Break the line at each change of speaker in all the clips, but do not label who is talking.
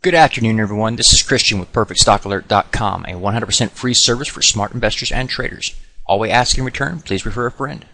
Good afternoon, everyone. This is Christian with PerfectStockAlert.com, a 100% free service for smart investors and traders. All we ask in return, please refer a friend.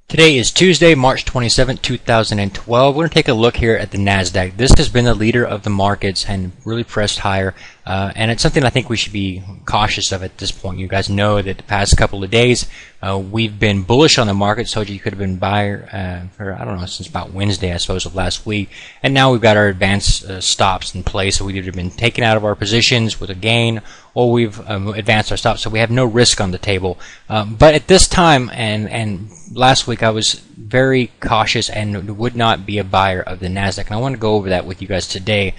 Today is Tuesday, March 27, 2012. We're going to take a look here at the NASDAQ. This has been the leader of the markets and really pressed higher. And it's something I think we should be cautious of at this point. You guys know that the past couple of days we've been bullish on the market. Told you could have been buyer for, I don't know, since about Wednesday, I suppose, of last week. And now we've got our advanced stops in place. So we've either been taken out of our positions with a gain, or we've advanced our stops. So we have no risk on the table. But at this time and last week, I was very cautious and would not be a buyer of the NASDAQ. And I want to go over that with you guys today.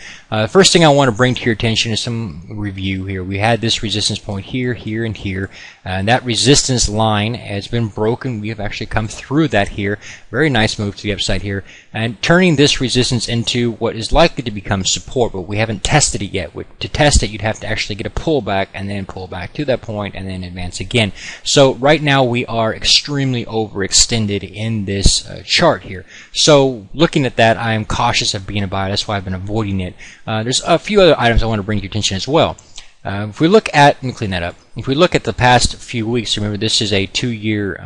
First thing I want to bring to your attention is some review here. We had this resistance point here, here, and here. And that resistance line has been broken. We have actually come through that here. Very nice move to the upside here. And turning this resistance into what is likely to become support, but we haven't tested it yet. To test it, you'd have to actually get a pullback and then pull back to that point and then advance again. So right now we are extremely overextended in this chart here. So looking at that, I am cautious of being a buyer. That's why I've been avoiding it. There's a few other items I want to bring to your attention as well. If we look at, let me clean that up. If we look at the past few weeks, remember this is a 2-year,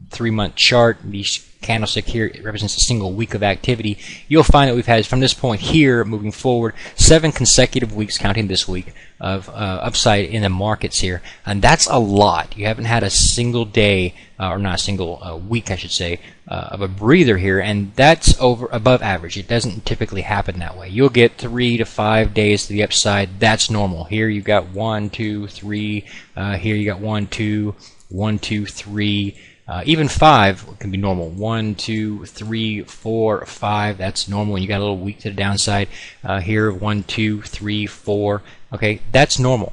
3-month chart. These candlestick here, it represents a single week of activity. You'll find that we've had from this point here moving forward 7 consecutive weeks, counting this week, of upside in the markets here, and that's a lot. You haven't had a single day, or not a single week, I should say, of a breather here, and that's above average. It doesn't typically happen that way. You'll get 3 to 5 days to the upside. That's normal. Here you got 1, 2, 3. Here you got 1, 2, 1, 2, 3. Even 5 can be normal. 1, 2, 3, 4, 5. That's normal. And you got a little weak to the downside. Here, 1, 2, 3, 4. Okay, that's normal.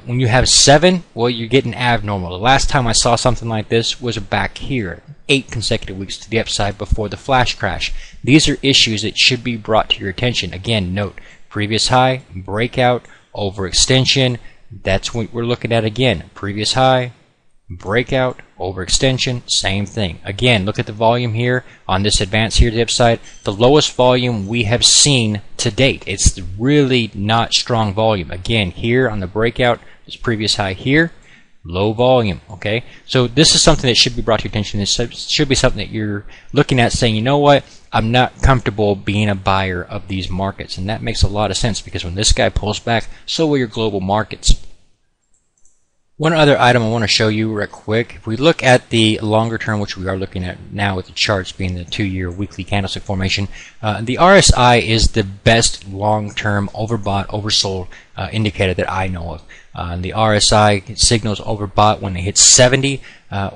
When you have 7, well, you're getting abnormal. The last time I saw something like this was back here. 8 consecutive weeks to the upside before the flash crash. These are issues that should be brought to your attention. Again, note, previous high, breakout, overextension. That's what we're looking at again. Previous high, breakout, overextension, same thing. Again, look at the volume here on this advance here to the upside. The lowest volume we have seen to date. It's really not strong volume. Again, here on the breakout, this previous high here, low volume. Okay, so this is something that should be brought to your attention. This should be something that you're looking at saying, you know what, I'm not comfortable being a buyer of these markets. And that makes a lot of sense, because when this guy pulls back, so will your global markets. One other item I want to show you real quick. If we look at the longer term, which we are looking at now with the charts being the 2-year weekly candlestick formation, the RSI is the best long-term overbought, oversold indicator that I know of. The RSI signals overbought when it hits 70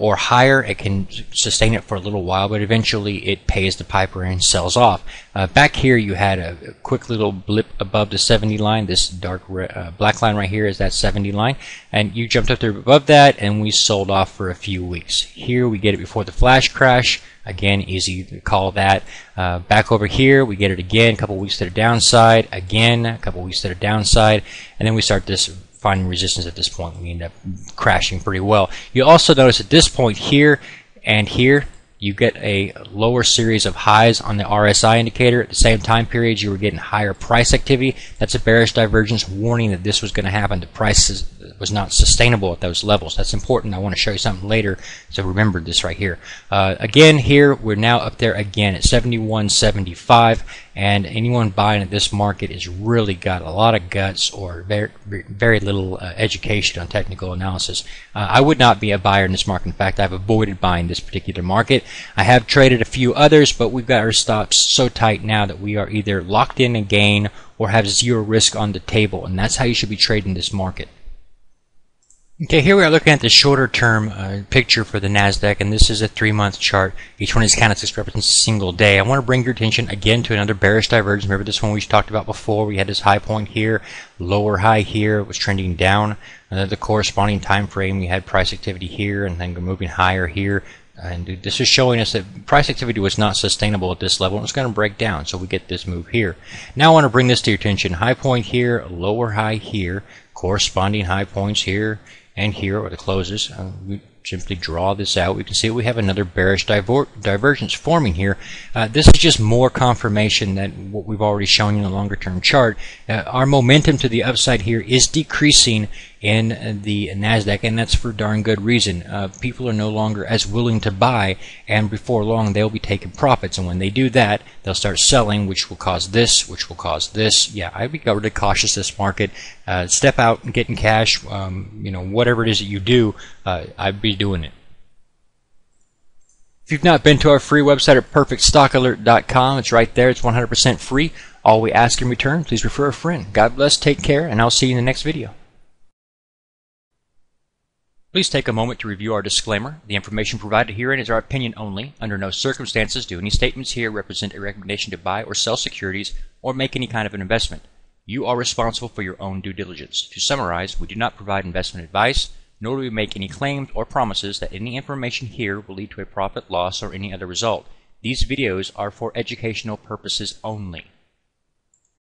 or higher. It can sustain it for a little while, but eventually it pays the piper and sells off. Back here you had a quick little blip above the 70 line. This dark black line right here is that 70 line, and you jumped up there above that, and we sold off for a few weeks. Here we get it before the flash crash. Again, easy to call that. Back over here, we get it again, a couple weeks to the downside, again, a couple weeks to the downside, and then we start this finding resistance at this point. We end up crashing pretty well. You also notice at this point here and here, you get a lower series of highs on the RSI indicator. At the same time period, you were getting higher price activity. That's a bearish divergence warning that this was going to happen. The price was not sustainable at those levels. That's important. I want to show you something later, so remember this right here. Again, here we're now up there again at 71.75, and anyone buying at this market has really got a lot of guts or very little education on technical analysis. I would not be a buyer in this market. In fact, I've avoided buying this particular market. I have traded a few others, but we've got our stops so tight now that we are either locked in a gain or have zero risk on the table, and that's how you should be trading this market. Okay, here we are looking at the shorter term picture for the NASDAQ, and this is a 3-month chart. Each one of these candlesticks represents a single day. I want to bring your attention again to another bearish divergence. Remember this one we talked about before. We had this high point here, lower high here, it was trending down. And then the corresponding time frame, we had price activity here, and then moving higher here. And this is showing us that price activity was not sustainable at this level. It's going to break down, so we get this move here. Now I want to bring this to your attention. High point here, lower high here, corresponding high points here and here, or the closes. We simply draw this out, we can see we have another bearish divergence forming here. This is just more confirmation that what we've already shown you in the longer term chart. Our momentum to the upside here is decreasing in the NASDAQ, and that's for darn good reason. People are no longer as willing to buy, and before long they'll be taking profits, and when they do that, they'll start selling, which will cause this, which will cause this. Yeah, I'd be really cautious this market. Step out and get in cash. Whatever it is that you do, I'd be doing it. If you've not been to our free website at perfectstockalert.com, it's right there. It's 100% free. All we ask in return, please refer a friend. God bless, take care, and I'll see you in the next video. Please take a moment to review our disclaimer. The information provided herein is our opinion only. Under no circumstances do any statements here represent a recommendation to buy or sell securities or make any kind of an investment. You are responsible for your own due diligence. To summarize, we do not provide investment advice, nor do we make any claims or promises that any information here will lead to a profit, loss, or any other result. These videos are for educational purposes only.